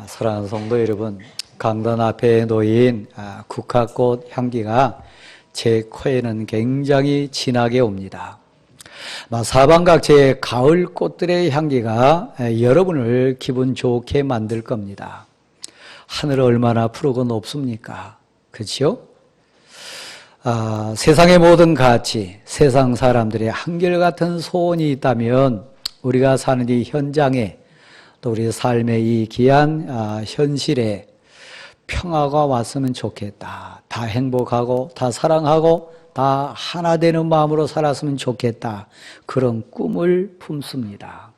사랑하는 성도 여러분, 강단 앞에 놓인 국화꽃 향기가 제 코에는 굉장히 진하게 옵니다. 사방각지의 가을 꽃들의 향기가 여러분을 기분 좋게 만들 겁니다. 하늘 얼마나 푸르고 높습니까? 그렇죠? 세상의 모든 가치, 세상 사람들의 한결같은 소원이 있다면 우리가 사는 이 현장에 또 우리 삶의 이 귀한 현실에 평화가 왔으면 좋겠다. 다 행복하고 다 사랑하고 다 하나 되는 마음으로 살았으면 좋겠다. 그런 꿈을 품습니다.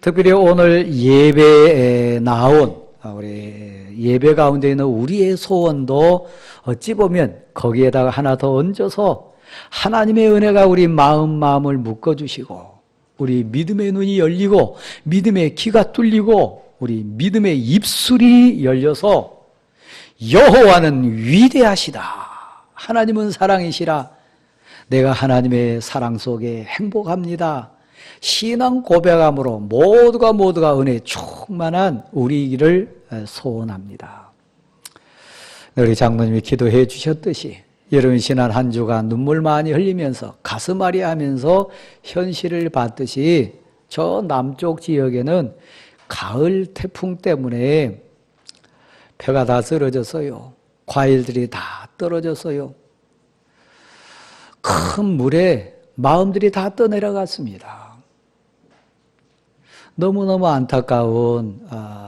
특별히 오늘 예배에 나온 우리 예배 가운데 있는 우리의 소원도 어찌 보면 거기에다가 하나 더 얹어서 하나님의 은혜가 우리 마음을 묶어주시고 우리 믿음의 눈이 열리고 믿음의 귀가 뚫리고 우리 믿음의 입술이 열려서 여호와는 위대하시다. 하나님은 사랑이시라. 내가 하나님의 사랑 속에 행복합니다. 신앙 고백함으로 모두가 은혜 충만한 우리를 소원합니다. 우리 장로님이 기도해 주셨듯이 여러분 지난 한 주간 눈물 많이 흘리면서 가슴 아리하면서 현실을 봤듯이 저 남쪽 지역에는 가을 태풍 때문에 벼가 다 쓰러졌어요. 과일들이 다 떨어졌어요. 큰 물에 마음들이 다 떠내려갔습니다. 너무너무 안타까운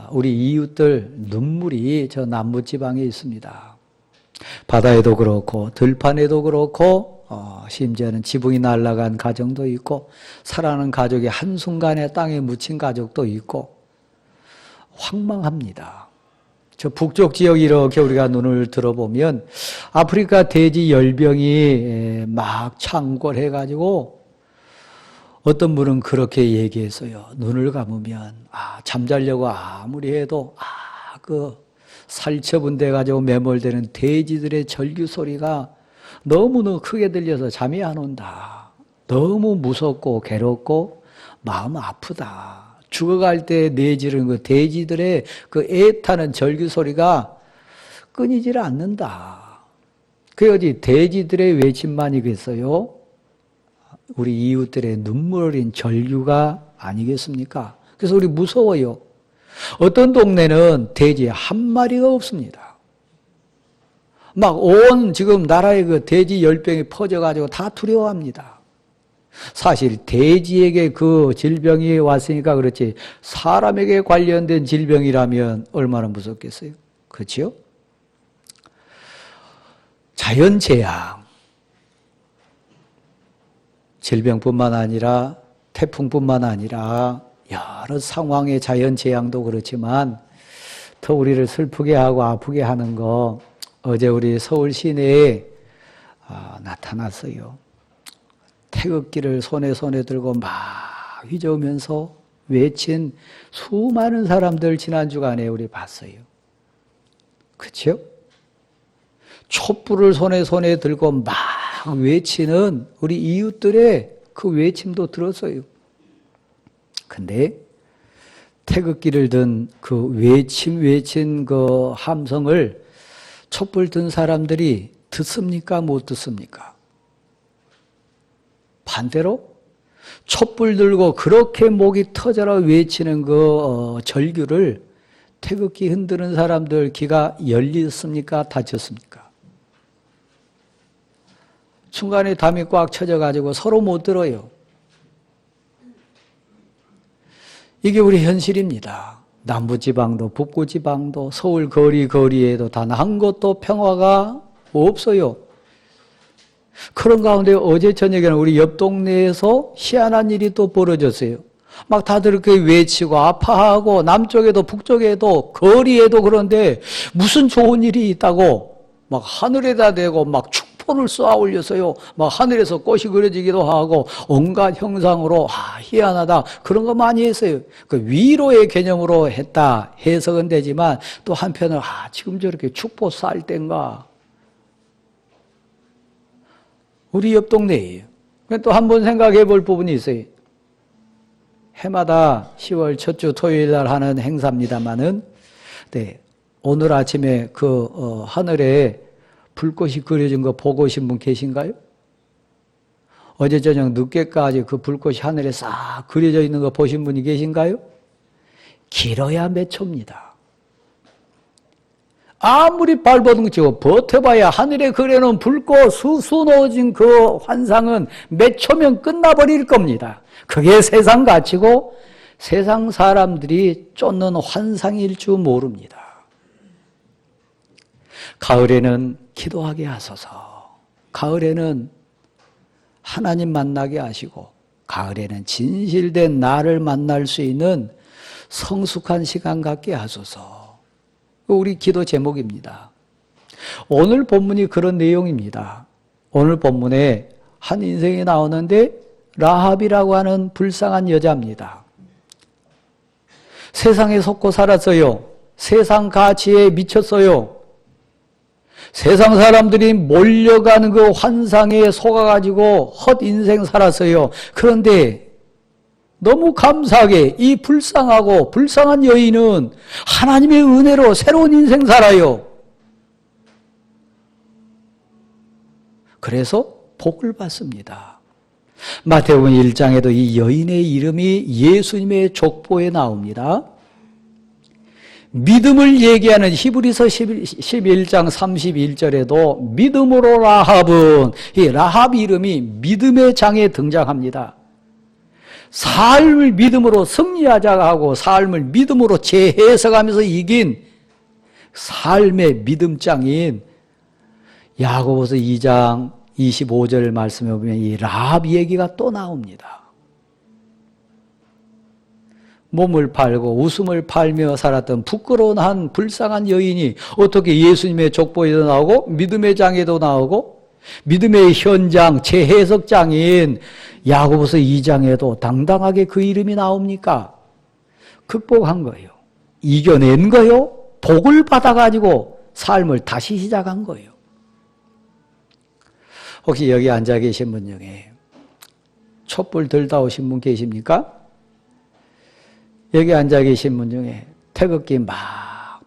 우리 이웃들 눈물이 저 남부지방에 있습니다. 바다에도 그렇고 들판에도 그렇고 심지어는 지붕이 날아간 가정도 있고 사랑하는 가족이 한순간에 땅에 묻힌 가족도 있고 황망합니다. 저 북쪽 지역 이렇게 우리가 눈을 들어보면 아프리카 돼지 열병이 막 창궐해가지고 어떤 분은 그렇게 얘기했어요. 눈을 감으면 잠자려고 아무리 해도 그 살처분돼 가지고 매몰되는 돼지들의 절규 소리가 너무너무 크게 들려서 잠이 안 온다. 너무 무섭고 괴롭고 마음 아프다. 죽어갈 때 내지르는 그 돼지들의 그 애타는 절규 소리가 끊이질 않는다. 그게 어디 돼지들의 외침만이겠어요? 우리 이웃들의 눈물 어린 절규가 아니겠습니까? 그래서 우리 무서워요. 어떤 동네는 돼지 한 마리가 없습니다. 막 온 지금 나라의 그 돼지 열병이 퍼져가지고 다 두려워합니다. 사실 돼지에게 그 질병이 왔으니까 그렇지 사람에게 관련된 질병이라면 얼마나 무섭겠어요? 그렇죠? 자연재앙, 질병뿐만 아니라 태풍뿐만 아니라 여러 상황의 자연재앙도 그렇지만 더 우리를 슬프게 하고 아프게 하는 거 어제 우리 서울 시내에 나타났어요. 태극기를 손에 들고 막 휘저으면서 외친 수많은 사람들 지난 주간에 우리 봤어요. 그렇죠? 촛불을 손에 들고 막 외치는 우리 이웃들의 그 외침도 들었어요. 근데 태극기를 든 그 외친 그 함성을 촛불 든 사람들이 듣습니까? 못 듣습니까? 반대로 촛불 들고 그렇게 목이 터져라 외치는 그 절규를 태극기 흔드는 사람들 귀가 열렸습니까? 닫혔습니까? 중간에 담이 꽉 쳐져가지고 서로 못 들어요. 이게 우리 현실입니다. 남부지방도 북부지방도 서울 거리에도 단 한 곳도 평화가 없어요. 그런 가운데 어제 저녁에는 우리 옆 동네에서 희한한 일이 또 벌어졌어요. 막 다들 이렇게 외치고 아파하고 남쪽에도 북쪽에도 거리에도 그런데 무슨 좋은 일이 있다고 막 하늘에다 대고 막 축포를 쏘아 올렸어요. 막 하늘에서 꽃이 그려지기도 하고 온갖 형상으로 희한하다 그런 거 많이 했어요. 그 위로의 개념으로 했다 해석은 되지만 또 한편으로 지금 저렇게 축포 쌀 땐가 우리 옆 동네예요. 또 한 번 생각해 볼 부분이 있어요. 해마다 10월 첫 주 토요일 날 하는 행사입니다만은, 네, 오늘 아침에 하늘에 불꽃이 그려진 거 보고 오신 분 계신가요? 어제 저녁 늦게까지 그 불꽃이 하늘에 싹 그려져 있는 거 보신 분이 계신가요? 길어야 몇 초입니다. 아무리 발버둥 치고 버텨봐야 하늘에 그려놓은 불꽃 수놓아진 그 환상은 몇 초면 끝나버릴 겁니다. 그게 세상 가치고 세상 사람들이 쫓는 환상일 줄 모릅니다. 가을에는 기도하게 하소서. 가을에는 하나님 만나게 하시고, 가을에는 진실된 나를 만날 수 있는 성숙한 시간 갖게 하소서. 우리 기도 제목입니다. 오늘 본문이 그런 내용입니다. 오늘 본문에 한 인생이 나오는데 라합이라고 하는 불쌍한 여자입니다. 세상에 속고 살았어요. 세상 가치에 미쳤어요. 세상 사람들이 몰려가는 그 환상에 속아가지고 헛 인생 살았어요. 그런데 너무 감사하게 이 불쌍한 여인은 하나님의 은혜로 새로운 인생 살아요. 그래서 복을 받습니다. 마태복음 1장에도 이 여인의 이름이 예수님의 족보에 나옵니다. 믿음을 얘기하는 히브리서 11장 31절에도 믿음으로 라합은, 이 라합 이름이 믿음의 장에 등장합니다. 삶을 믿음으로 승리하자 하고 삶을 믿음으로 재해석하면서 이긴 삶의 믿음장인 야고보서 2장 25절 말씀에 보면 이 라합 얘기가 또 나옵니다. 몸을 팔고 웃음을 팔며 살았던 부끄러운 한 불쌍한 여인이 어떻게 예수님의 족보에도 나오고 믿음의 장에도 나오고 믿음의 현장, 재해석장인 야고보서 2장에도 당당하게 그 이름이 나옵니까? 극복한 거예요. 이겨낸 거요. 복을 받아가지고 삶을 다시 시작한 거예요. 혹시 여기 앉아 계신 분 중에 촛불 들다 오신 분 계십니까? 여기 앉아 계신 분 중에 태극기 막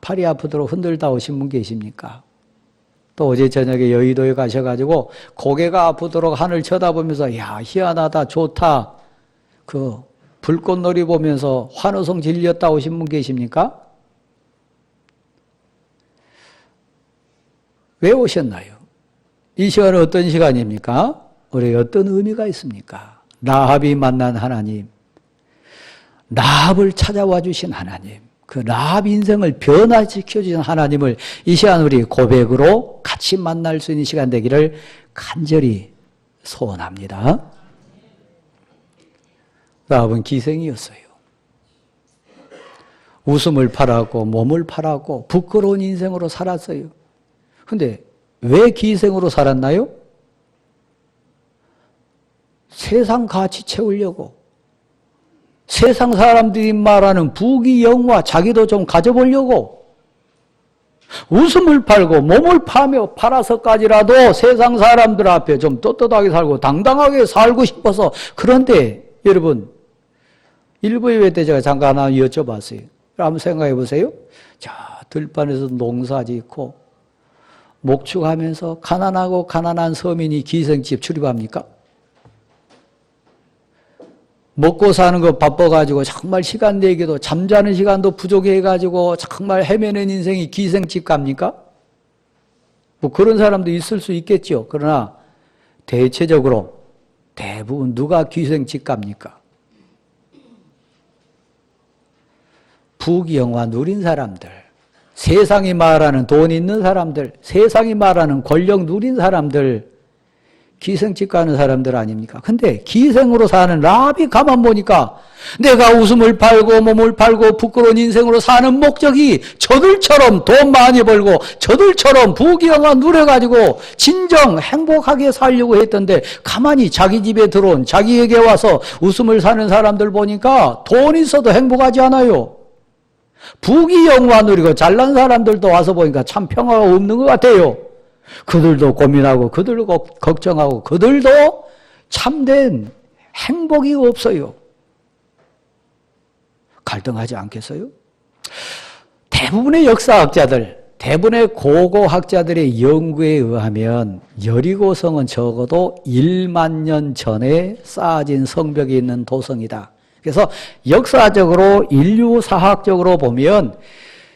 팔이 아프도록 흔들다 오신 분 계십니까? 또 어제 저녁에 여의도에 가셔가지고 고개가 아프도록 하늘 쳐다보면서 야 희한하다 좋다 그 불꽃놀이 보면서 환호성 질렸다 오신 분 계십니까? 왜 오셨나요? 이 시간은 어떤 시간입니까? 우리에게 어떤 의미가 있습니까? 라합이 만난 하나님, 라합을 찾아와 주신 하나님, 그 라합 인생을 변화시켜 주신 하나님을 이 시간 우리 고백으로 같이 만날 수 있는 시간 되기를 간절히 소원합니다. 라합은 기생이었어요. 웃음을 팔았고 몸을 팔았고 부끄러운 인생으로 살았어요. 그런데 왜 기생으로 살았나요? 세상 가치 채우려고. 세상 사람들이 말하는 부귀영화 자기도 좀 가져보려고. 웃음을 팔고 몸을 팔아서까지라도 세상 사람들 앞에 좀 떳떳하게 살고 당당하게 살고 싶어서. 그런데 여러분 일부 예배 때 제가 잠깐 하나 여쭤봤어요. 한번 생각해 보세요. 자, 들판에서 농사 짓고 목축하면서 가난하고 가난한 서민이 기생집 출입합니까? 먹고 사는 거 바빠가지고 정말 시간 내기도 잠자는 시간도 부족해가지고 정말 헤매는 인생이 기생집 갑니까? 뭐 그런 사람도 있을 수 있겠죠. 그러나 대체적으로 대부분 누가 기생집 갑니까? 부귀영화 누린 사람들, 세상이 말하는 돈 있는 사람들, 세상이 말하는 권력 누린 사람들, 기생집 가는 사람들 아닙니까? 근데 기생으로 사는 라합이 가만 보니까 내가 웃음을 팔고 몸을 팔고 부끄러운 인생으로 사는 목적이 저들처럼 돈 많이 벌고 저들처럼 부귀영화 누려가지고 진정 행복하게 살려고 했던데 가만히 자기 집에 들어온 자기에게 와서 웃음을 사는 사람들 보니까 돈 있어도 행복하지 않아요. 부귀영화 누리고 잘난 사람들도 와서 보니까 참 평화가 없는 것 같아요. 그들도 고민하고 그들도 걱정하고 그들도 참된 행복이 없어요. 갈등하지 않겠어요? 대부분의 역사학자들, 대부분의 고고학자들의 연구에 의하면 여리고성은 적어도 1만 년 전에 쌓아진 성벽이 있는 도성이다. 그래서 역사적으로 인류사학적으로 보면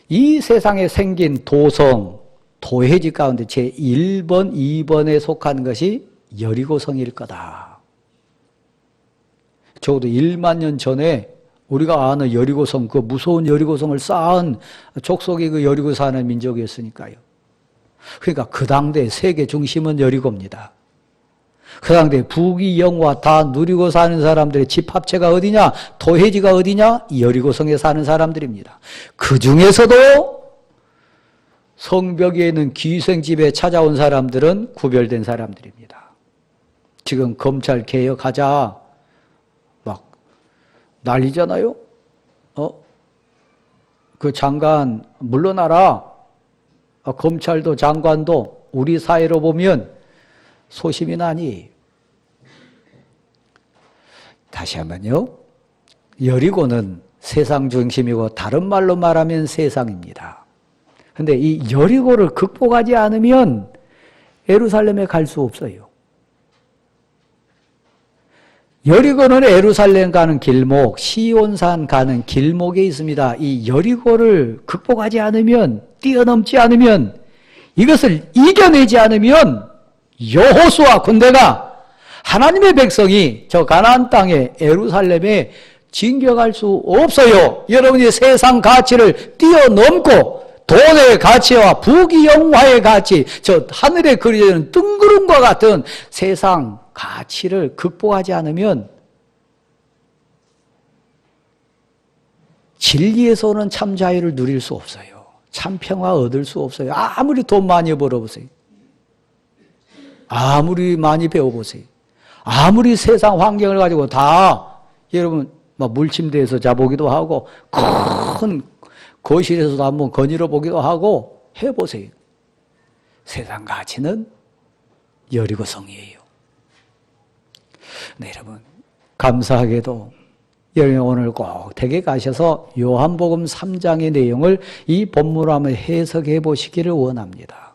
이 세상에 생긴 도성, 도회지 가운데 제1번, 2번에 속한 것이 여리고성일 거다. 적어도 1만 년 전에 우리가 아는 여리고성, 그 무서운 여리고성을 쌓은 족속이 그 여리고 사는 민족이었으니까요. 그러니까 그 당대 세계 중심은 여리고입니다. 그 당대 부귀영화 다 누리고 사는 사람들의 집합체가 어디냐? 도회지가 어디냐? 여리고성에 사는 사람들입니다. 그 중에서도 성벽 위에 있는 기생집에 찾아온 사람들은 구별된 사람들입니다. 지금 검찰 개혁하자 막 난리잖아요. 그 장관 물러나라. 검찰도 장관도 우리 사회로 보면 소심이 나니. 다시 한번요. 여리고는 세상 중심이고 다른 말로 말하면 세상입니다. 그런데 이 여리고를 극복하지 않으면 예루살렘에 갈 수 없어요. 여리고는 예루살렘 가는 길목, 시온산 가는 길목에 있습니다. 이 여리고를 극복하지 않으면, 뛰어넘지 않으면, 이것을 이겨내지 않으면 여호수아 군대가 하나님의 백성이 저 가나안 땅에 예루살렘에 진격할 수 없어요. 여러분이 세상 가치를 뛰어넘고 돈의 가치와 부귀영화의 가치, 저 하늘에 그려지는 뜬구름과 같은 세상 가치를 극복하지 않으면 진리에서 오는 참 자유를 누릴 수 없어요. 참 평화 얻을 수 없어요. 아무리 돈 많이 벌어보세요. 아무리 많이 배워보세요. 아무리 세상 환경을 가지고 다 여러분 막 물침대에서 자보기도 하고 큰 거실에서도 한번 거닐어 보기도 하고 해보세요. 세상 가치는 여리고성이에요. 네, 여러분 감사하게도 여러분 오늘 꼭 댁에 가셔서 요한복음 3장의 내용을 이 본문으로 한번 해석해 보시기를 원합니다.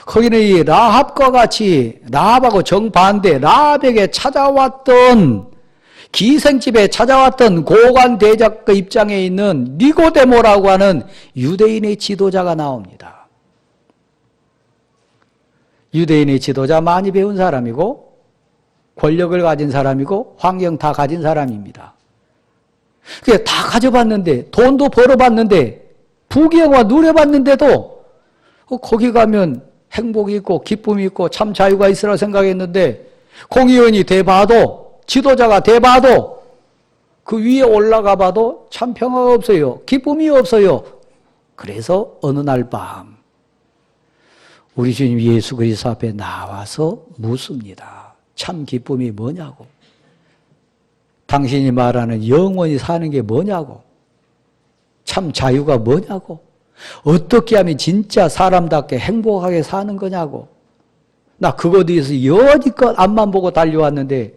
거기는 이 라합과 같이 라합하고 정반대 라합에게 찾아왔던 기생집에 찾아왔던 고관 대작의 입장에 있는 니고데모라고 하는 유대인의 지도자가 나옵니다. 유대인의 지도자 많이 배운 사람이고 권력을 가진 사람이고 환경 다 가진 사람입니다. 그게 다 가져봤는데 돈도 벌어봤는데 부귀영화 누려봤는데도 거기 가면 행복이 있고 기쁨이 있고 참 자유가 있으라 생각했는데 공의원이 돼봐도 지도자가 돼봐도 그 위에 올라가 봐도 참 평화가 없어요. 기쁨이 없어요. 그래서 어느 날 밤 우리 주님 예수 그리스도 앞에 나와서 묻습니다. 참 기쁨이 뭐냐고. 당신이 말하는 영원히 사는 게 뭐냐고. 참 자유가 뭐냐고. 어떻게 하면 진짜 사람답게 행복하게 사는 거냐고. 나 그거에 대해서 여지껏 앞만 보고 달려왔는데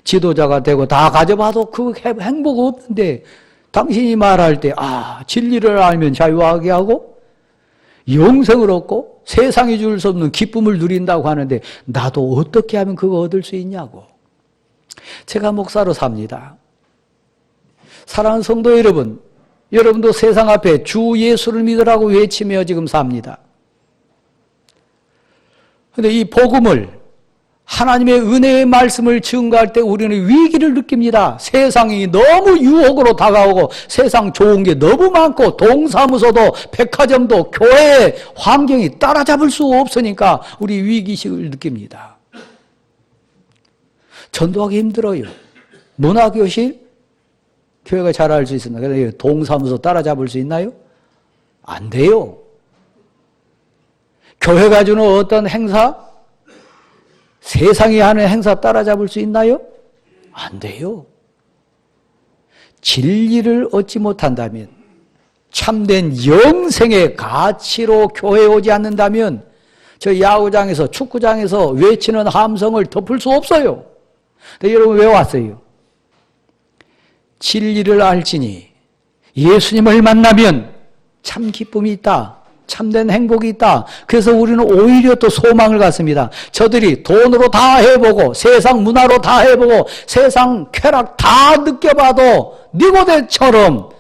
지도자가 되고 다 가져봐도 그 행복 없는데 당신이 말할 때 진리를 알면 자유하게 하고 영생을 얻고 세상이 줄 수 없는 기쁨을 누린다고 하는데 나도 어떻게 하면 그거 얻을 수 있냐고. 제가 목사로 삽니다. 사랑하는 성도 여러분, 여러분도 세상 앞에 주 예수를 믿으라고 외치며 지금 삽니다. 그런데 이 복음을 하나님의 은혜의 말씀을 증거할 때 우리는 위기를 느낍니다. 세상이 너무 유혹으로 다가오고 세상 좋은 게 너무 많고 동사무소도 백화점도 교회의 환경이 따라잡을 수 없으니까 우리 위기의식을 느낍니다. 전도하기 힘들어요. 문화교실? 교회가 잘할 수 있습니다. 그런데 동사무소 따라잡을 수 있나요? 안 돼요. 교회가 주는 어떤 행사? 세상이 하는 행사 따라잡을 수 있나요? 안 돼요. 진리를 얻지 못한다면, 참된 영생의 가치로 교회에 오지 않는다면 저 야구장에서 축구장에서 외치는 함성을 덮을 수 없어요. 근데 여러분 왜 왔어요? 진리를 알지니 예수님을 만나면 참 기쁨이 있다. 참된 행복이 있다. 그래서 우리는 오히려 또 소망을 갖습니다. 저들이 돈으로 다 해보고 세상 문화로 다 해보고 세상 쾌락 다 느껴봐도 니고데처럼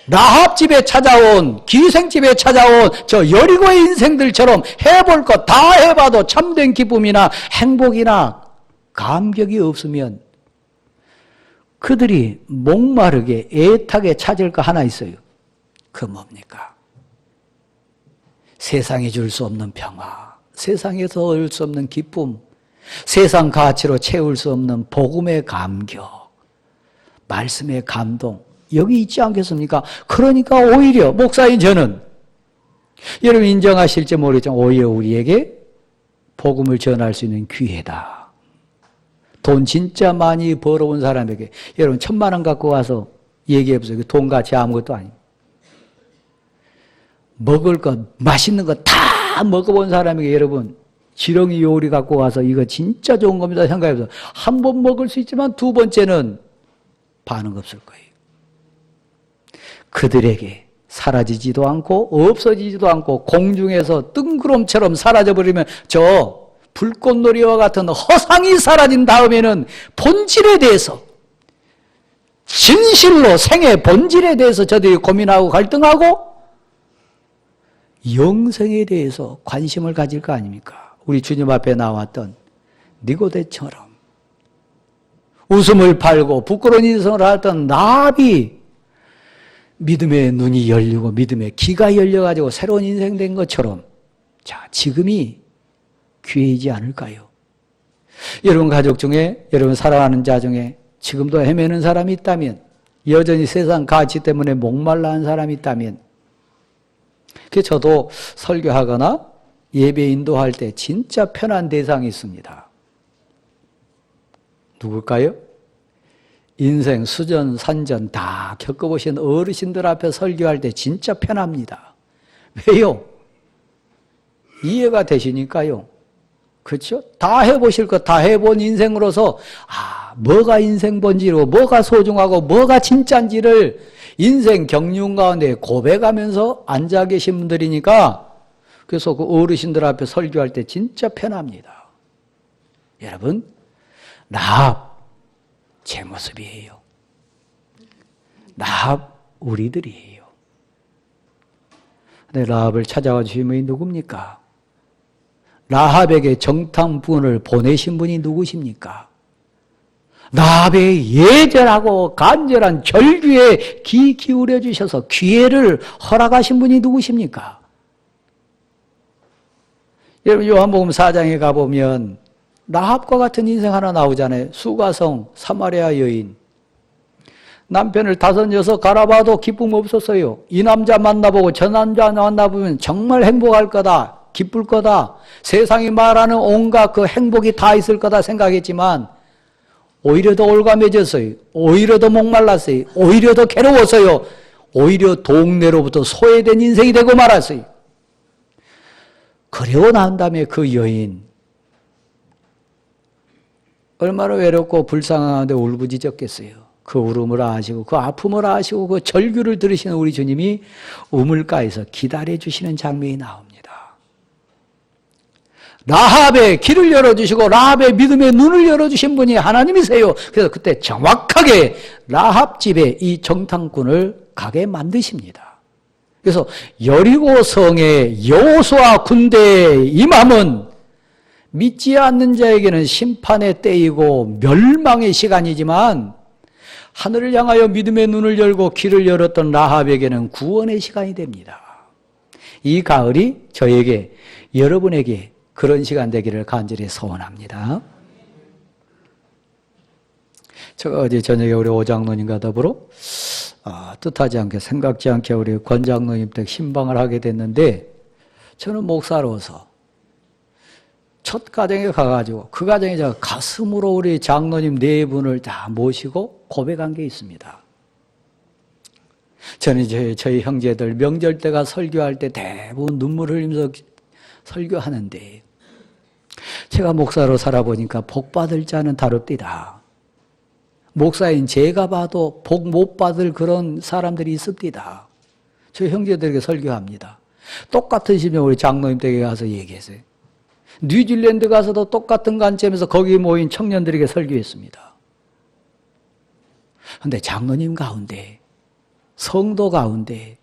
라합 집에 찾아온 기생집에 찾아온 저 여리고의 인생들처럼 해볼 것 다 해봐도 참된 기쁨이나 행복이나 감격이 없으면 그들이 목마르게 애타게 찾을 거 하나 있어요. 그 뭡니까? 세상이 줄 수 없는 평화, 세상에서 얻을 수 없는 기쁨, 세상 가치로 채울 수 없는 복음의 감격, 말씀의 감동, 여기 있지 않겠습니까? 그러니까 오히려 목사인 저는 여러분 인정하실지 모르겠지만 오히려 우리에게 복음을 전할 수 있는 기회다. 돈 진짜 많이 벌어온 사람에게 여러분 1,000만 원 갖고 와서 얘기해 보세요. 돈 가치 아무것도 아닙니다. 먹을 것, 맛있는 거 다 먹어본 사람에게 여러분 지렁이 요리 갖고 와서 이거 진짜 좋은 겁니다 생각해보세요. 한 번 먹을 수 있지만 두 번째는 반응 없을 거예요. 그들에게 사라지지도 않고 없어지지도 않고 공중에서 뜬구름처럼 사라져버리면 저 불꽃놀이와 같은 허상이 사라진 다음에는 본질에 대해서 진실로 생의 본질에 대해서 저들이 고민하고 갈등하고 영생에 대해서 관심을 가질 거 아닙니까? 우리 주님 앞에 나왔던 니고데처럼 웃음을 팔고 부끄러운 인생을 하던 라합이 믿음의 눈이 열리고 믿음의 귀가 열려가지고 새로운 인생 된 것처럼 자, 지금이 기회이지 않을까요? 여러분 가족 중에 여러분 사랑하는 자 중에 지금도 헤매는 사람이 있다면 여전히 세상 가치 때문에 목말라 한 사람이 있다면 그래서 저도 설교하거나 예배 인도할 때 진짜 편한 대상이 있습니다. 누굴까요? 인생 수전, 산전 다 겪어보신 어르신들 앞에 설교할 때 진짜 편합니다. 왜요? 이해가 되시니까요. 그렇죠? 다 해보실 것 다 해본 인생으로서 뭐가 인생 본질이고 뭐가 소중하고 뭐가 진짜인지를 인생 경륜 가운데 고백하면서 앉아 계신 분들이니까 그래서 그 어르신들 앞에 설교할 때 진짜 편합니다. 여러분, 라합 제 모습이에요. 라합 우리들이에요. 근데 라합을 찾아와 주신 분이 누굽니까? 라합에게 정탐꾼을 보내신 분이 누구십니까? 라합의 예절하고 간절한 절규에 귀 기울여 주셔서 기회를 허락하신 분이 누구십니까? 여러분 요한복음 4장에 가보면 라합과 같은 인생 하나 나오잖아요. 수가성 사마리아 여인. 남편을 5, 6 갈아봐도 기쁨 없었어요. 이 남자 만나보고 저 남자 만나보면 정말 행복할 거다. 기쁠 거다. 세상이 말하는 온갖 그 행복이 다 있을 거다 생각했지만 오히려 더 올가매졌어요. 오히려 더 목말랐어요. 오히려 더 괴로웠어요. 오히려 동네로부터 소외된 인생이 되고 말았어요. 그러고 난 다음에 그 여인 얼마나 외롭고 불쌍한데 울부짖었겠어요. 그 울음을 아시고 그 아픔을 아시고 그 절규를 들으시는 우리 주님이 우물가에서 기다려주시는 장면이 나옵니다. 라합의 길을 열어주시고 라합의 믿음의 눈을 열어주신 분이 하나님이세요. 그래서 그때 정확하게 라합 집에 이 정탐꾼을 가게 만드십니다. 그래서 여리고 성의 여호수아 군대에 임함은 믿지 않는 자에게는 심판의 때이고 멸망의 시간이지만 하늘을 향하여 믿음의 눈을 열고 길을 열었던 라합에게는 구원의 시간이 됩니다. 이 가을이 저에게 여러분에게 그런 시간 되기를 간절히 소원합니다. 제가 어제 저녁에 우리 오장로님과 더불어 뜻하지 않게 생각지 않게 우리 권장로님 댁 신방을 하게 됐는데 저는 목사로서 첫 가정에 가가지고 그 가정에 제가 가슴으로 우리 장로님 4분을 다 모시고 고백한 게 있습니다. 저는 저희 형제들 명절 때가 설교할 때 대부분 눈물 흘리면서 설교하는데 제가 목사로 살아보니까 복받을 자는 다릅디다. 목사인 제가 봐도 복 못 받을 그런 사람들이 있습니다. 저 형제들에게 설교합니다. 똑같은 심정 우리 장로님 댁에 가서 얘기했어요. 뉴질랜드 가서도 똑같은 관점에서 거기 모인 청년들에게 설교했습니다. 그런데 장로님 가운데, 성도 가운데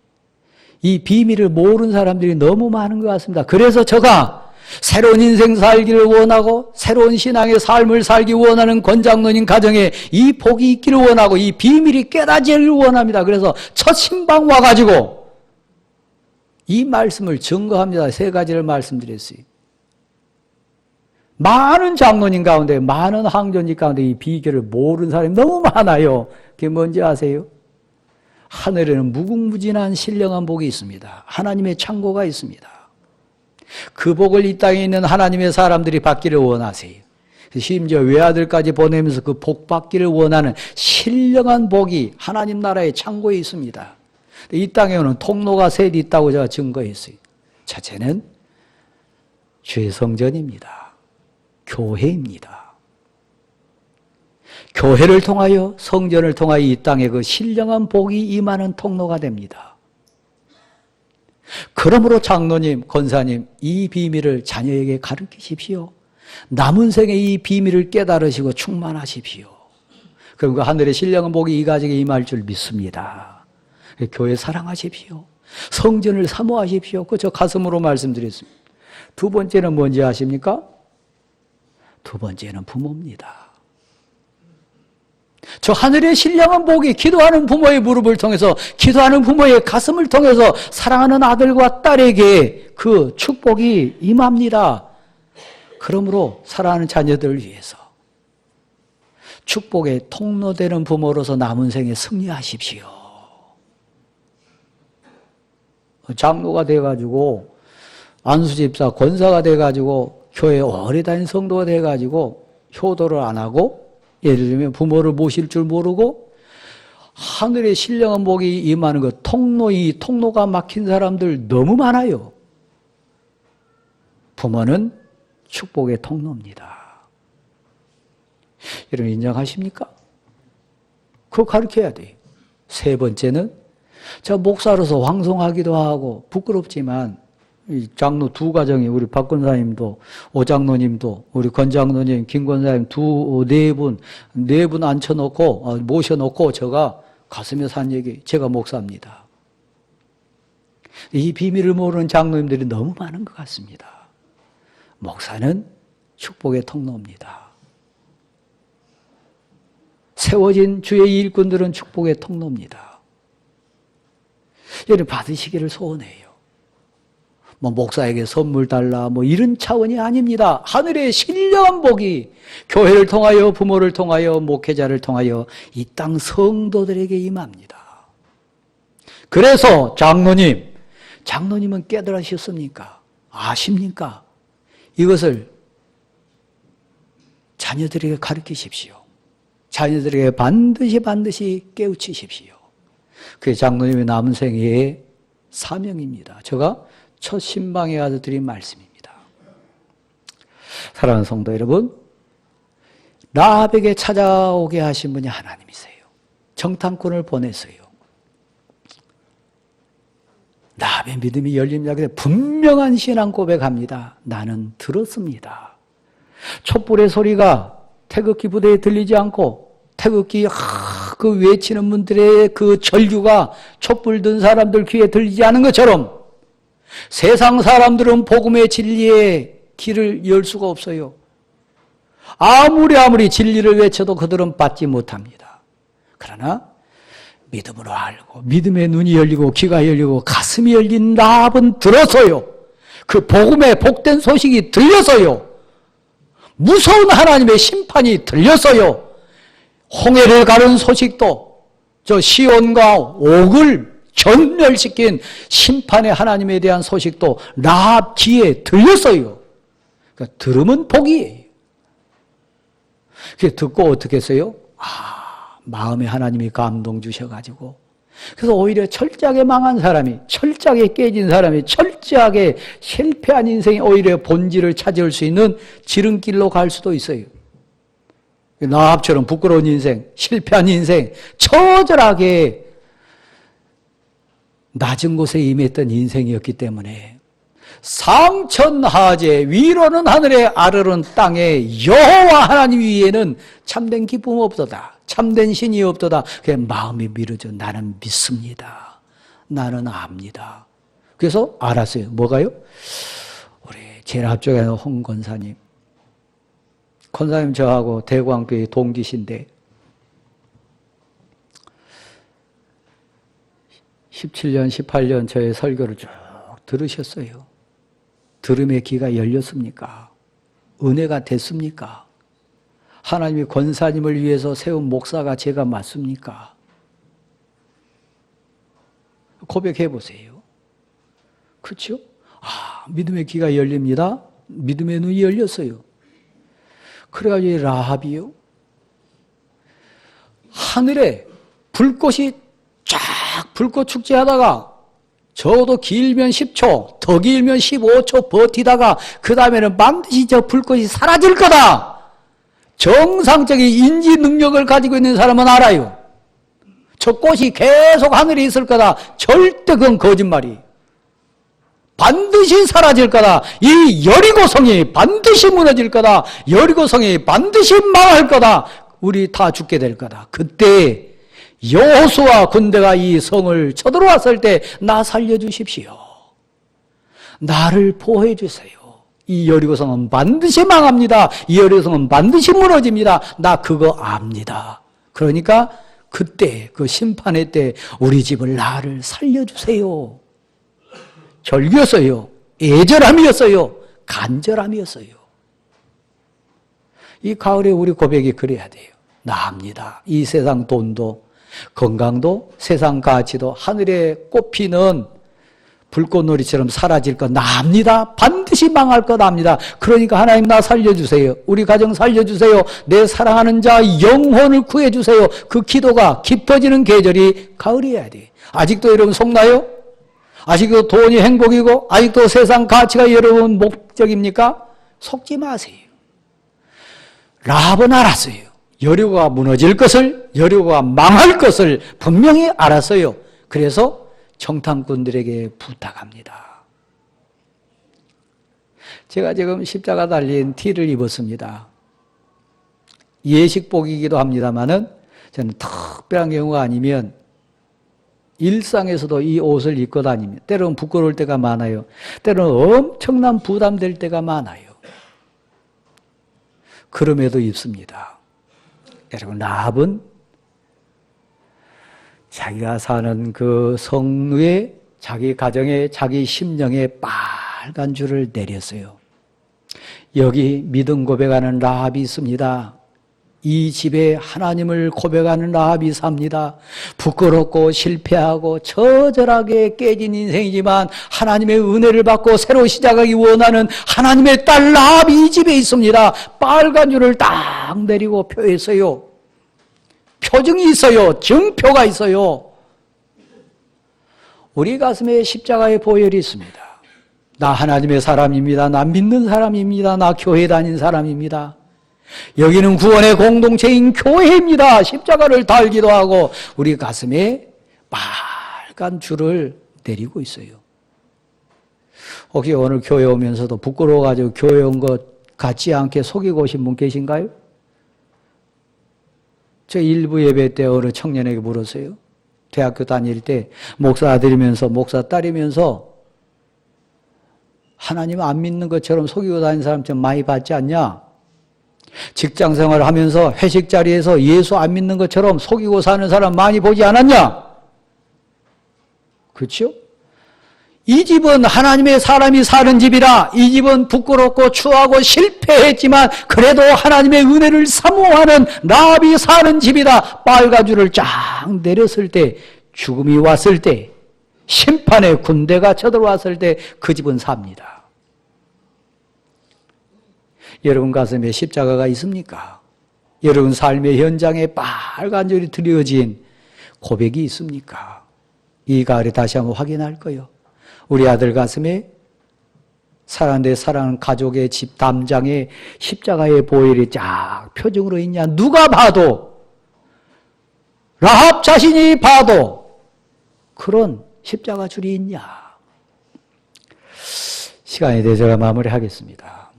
이 비밀을 모르는 사람들이 너무 많은 것 같습니다. 그래서 제가 새로운 인생 살기를 원하고 새로운 신앙의 삶을 살기 원하는 권장로님 가정에 이 복이 있기를 원하고 이 비밀이 깨닫기를 원합니다. 그래서 첫 신방 와가지고 이 말씀을 증거합니다. 3가지를 말씀드렸어요. 많은 장로님 가운데, 많은 항존직 가운데 이 비결을 모르는 사람이 너무 많아요. 그게 뭔지 아세요? 하늘에는 무궁무진한 신령한 복이 있습니다. 하나님의 창고가 있습니다. 그 복을 이 땅에 있는 하나님의 사람들이 받기를 원하세요. 심지어 외아들까지 보내면서 그 복 받기를 원하는 신령한 복이 하나님 나라의 창고에 있습니다. 이 땅에 오는 통로가 셋 있다고 제가 증거했어요. 첫째는 주의 성전입니다. 교회입니다. 교회를 통하여 성전을 통하여 이 땅에 그 신령한 복이 임하는 통로가 됩니다. 그러므로 장로님, 권사님, 이 비밀을 자녀에게 가르치십시오. 남은 생에 이 비밀을 깨달으시고 충만하십시오. 그럼 그 하늘의 신령한 복이 이 가정에 임할 줄 믿습니다. 교회 사랑하십시오. 성전을 사모하십시오. 그 저 가슴으로 말씀드렸습니다. 2번째는 뭔지 아십니까? 2번째는 부모입니다. 저 하늘의 신령한 복이 기도하는 부모의 무릎을 통해서, 기도하는 부모의 가슴을 통해서 사랑하는 아들과 딸에게 그 축복이 임합니다. 그러므로 사랑하는 자녀들을 위해서 축복의 통로되는 부모로서 남은 생에 승리하십시오. 장로가 돼가지고 안수집사 권사가 돼가지고 교회 오래 다닌 성도가 돼가지고 효도를 안 하고, 예를 들면 부모를 모실 줄 모르고 하늘의 신령한 복이 임하는 그 통로, 이 통로가 막힌 사람들 너무 많아요. 부모는 축복의 통로입니다. 여러분 인정하십니까? 그거 가르쳐야 돼요. 3번째는 제가 목사로서 황송하기도 하고 부끄럽지만 이 장로 2가정이, 우리 박 권사님도, 오장로님도, 우리 권장로님, 김 권사님 네 분 앉혀놓고, 모셔놓고 제가 가슴에서 한 얘기, 제가 목사입니다. 이 비밀을 모르는 장로님들이 너무 많은 것 같습니다. 목사는 축복의 통로입니다. 세워진 주의 일꾼들은 축복의 통로입니다. 여러분 받으시기를 소원해요. 목사에게 선물 달라 이런 차원이 아닙니다. 하늘의 신령한 복이 교회를 통하여, 부모를 통하여, 목회자를 통하여 이 땅 성도들에게 임합니다. 그래서 장로님은 깨달으셨습니까? 아십니까? 이것을 자녀들에게 가르치십시오. 자녀들에게 반드시 깨우치십시오. 그게 장로님의 남은 생애의 사명입니다. 제가 첫 신방에 가서 드린 말씀입니다. 사랑하는 성도 여러분, 라합에게 찾아오게 하신 분이 하나님이세요. 정탐꾼을 보냈어요. 라합의 믿음이 열립니다. 분명한 신앙 고백합니다. 나는 들었습니다. 촛불의 소리가 태극기 부대에 들리지 않고, 태극기 그 외치는 분들의 그 절규가 촛불 든 사람들 귀에 들리지 않은 것처럼 세상 사람들은 복음의 진리의 길을 열 수가 없어요. 아무리 진리를 외쳐도 그들은 받지 못합니다. 그러나 믿음으로 알고, 믿음의 눈이 열리고 귀가 열리고 가슴이 열린 라합은 들어서요. 그 복음의 복된 소식이 들려서요. 무서운 하나님의 심판이 들려서요. 홍해를 가른 소식도, 저 시온과 옥을 전멸시킨 심판의 하나님에 대한 소식도 라합 귀에 들렸어요. 그러니까 들으면 복이에요. 그게 듣고 어떻게 했어요? 마음에 하나님이 감동 주셔가지고, 그래서 오히려 철저하게 망한 사람이, 철저하게 깨진 사람이, 철저하게 실패한 인생이 오히려 본질을 찾을 수 있는 지름길로 갈 수도 있어요. 나합처럼 부끄러운 인생, 실패한 인생, 처절하게 낮은 곳에 임했던 인생이었기 때문에 상천하제, 위로는 하늘에 아래로는 땅에 여호와 하나님 위에는 참된 기쁨 없도다, 참된 신이 없도다. 그게 마음이 미루죠. 나는 믿습니다, 나는 압니다. 그래서 알았어요. 뭐가요? 우리 제일 앞쪽에 있는 홍 권사님, 권사님 저하고 대구왕교회 동기신데 17년, 18년 저의 설교를 쭉 들으셨어요. 들음의 귀가 열렸습니까? 은혜가 됐습니까? 하나님이 권사님을 위해서 세운 목사가 제가 맞습니까? 고백해 보세요. 그렇죠? 믿음의 귀가 열립니다. 믿음의 눈이 열렸어요. 그래가지고 라합이요, 하늘에 불꽃이 쫙 불꽃 축제하다가 적어도 길면 10초, 더 길면 15초 버티다가 그 다음에는 반드시 저 불꽃이 사라질 거다. 정상적인 인지 능력을 가지고 있는 사람은 알아요. 저 꽃이 계속 하늘에 있을 거다. 절대 그건 거짓말이에요. 반드시 사라질 거다. 이 여리고성이 반드시 무너질 거다. 여리고성이 반드시 망할 거다. 우리 다 죽게 될 거다. 그때 여호수아 군대가 이 성을 쳐들어왔을 때 나 살려주십시오, 나를 보호해 주세요. 이 여리고성은 반드시 망합니다. 이 여리고성은 반드시 무너집니다. 나 그거 압니다. 그러니까 그때 그 심판의 때 우리 집을 나를 살려주세요. 절규였어요. 애절함이었어요. 간절함이었어요. 이 가을에 우리 고백이 그래야 돼요. 나 압니다. 이 세상 돈도 건강도 세상 가치도 하늘에 꽃피는 불꽃놀이처럼 사라질 것 나 압니다. 반드시 망할 것 압니다. 그러니까 하나님 나 살려주세요. 우리 가정 살려주세요. 내 사랑하는 자 영혼을 구해주세요. 그 기도가 깊어지는 계절이 가을이어야 돼. 아직도 여러분 속나요? 아직도 돈이 행복이고 아직도 세상 가치가 여러분 목적입니까? 속지 마세요. 라합은 알았어요. 여리고가 무너질 것을, 여리고가 망할 것을 분명히 알았어요. 그래서 정탐꾼들에게 부탁합니다. 제가 지금 십자가 달린 티를 입었습니다. 예식복이기도 합니다만은 저는 특별한 경우가 아니면 일상에서도 이 옷을 입고 다닙니다. 때로는 부끄러울 때가 많아요. 때로는 엄청난 부담될 때가 많아요. 그럼에도 입습니다. 여러분, 라합은 자기가 사는 그 성루에 자기 가정에 자기 심령에 빨간 줄을 내렸어요. 여기 믿음 고백하는 라합이 있습니다. 이 집에 하나님을 고백하는 라합이 삽니다. 부끄럽고 실패하고 처절하게 깨진 인생이지만 하나님의 은혜를 받고 새로 시작하기 원하는 하나님의 딸 라합이 이 집에 있습니다. 빨간 줄을 딱 내리고 표했어요. 표징이 있어요. 증표가 있어요. 우리 가슴에 십자가의 보혈이 있습니다. 나 하나님의 사람입니다. 나 믿는 사람입니다. 나 교회 다닌 사람입니다. 여기는 구원의 공동체인 교회입니다. 십자가를 달기도 하고 우리 가슴에 빨간 줄을 내리고 있어요. 혹시 오늘 교회 오면서도 부끄러워가지고 교회 온 것 같지 않게 속이고 오신 분 계신가요? 저 일부 예배 때 어느 청년에게 물었어요. 대학교 다닐 때 목사 아들이면서 목사 딸이면서 하나님 안 믿는 것처럼 속이고 다니는 사람 좀 많이 봤지 않냐? 직장생활을 하면서 회식 자리에서 예수 안 믿는 것처럼 속이고 사는 사람 많이 보지 않았냐? 그렇죠? 이 집은 하나님의 사람이 사는 집이라 이 집은 부끄럽고 추하고 실패했지만 그래도 하나님의 은혜를 사모하는 라합이 사는 집이다. 빨간 줄을 쫙 내렸을 때, 죽음이 왔을 때, 심판의 군대가 쳐들어왔을 때 그 집은 삽니다. 여러분 가슴에 십자가가 있습니까? 여러분 삶의 현장에 빨간 줄이 드려진 고백이 있습니까? 이 가을에 다시 한번 확인할 거예요. 우리 아들 가슴에 사랑하는데 사랑하는 가족의 집 담장에 십자가의 보혈이 쫙 표정으로 있냐? 누가 봐도, 라합 자신이 봐도 그런 십자가 줄이 있냐? 시간이 돼서 제가 마무리하겠습니다.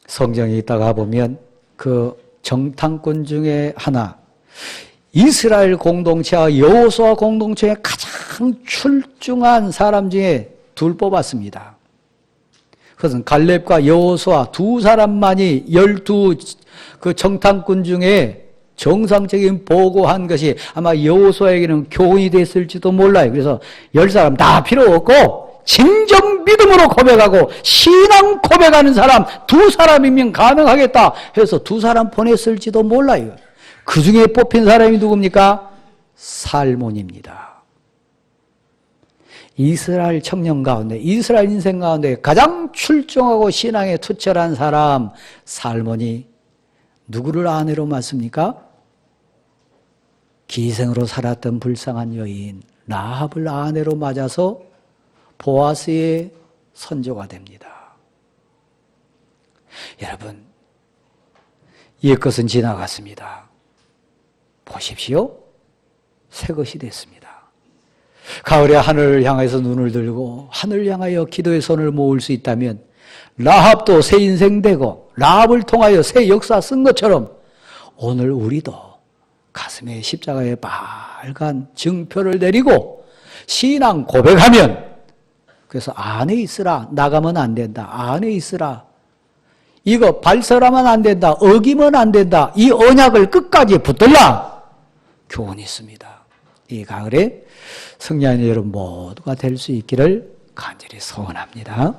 성경에 있다가 보면 그 정탐꾼 중에 하나, 이스라엘 공동체와 여호수아 공동체의 가장 출중한 사람 중에 둘 뽑았습니다. 그것은 갈렙과 여호수아 두 사람만이 12 그 정탐꾼 중에 정상적인 보고한 것이 아마 여호수아에게는 교훈이 됐을지도 몰라요. 그래서 10사람 다 필요 없고 진정 믿음으로 고백하고 신앙 고백하는 사람 두 사람이면 가능하겠다 해서 두 사람 보냈을지도 몰라요. 그 중에 뽑힌 사람이 누굽니까? 살몬입니다. 이스라엘 청년 가운데, 이스라엘 인생 가운데 가장 출중하고 신앙에 투철한 사람 살몬이 누구를 아내로 맞습니까? 기생으로 살았던 불쌍한 여인 라합을 아내로 맞아서 보아스의 선조가 됩니다. 여러분, 옛 것은 지나갔습니다. 보십시오. 새 것이 됐습니다. 가을에 하늘을 향해서 눈을 들고 하늘을 향하여 기도의 손을 모을 수 있다면 라합도 새 인생 되고 라합을 통하여 새 역사 쓴 것처럼 오늘 우리도 가슴에 십자가의 빨간 증표를 내리고 신앙 고백하면, 그래서 안에 있으라, 나가면 안 된다, 안에 있으라, 이거 발설하면 안 된다, 어기면 안 된다, 이 언약을 끝까지 붙들라, 교훈이 있습니다. 이 가을에 성령의 여러분 모두가 될 수 있기를 간절히 소원합니다.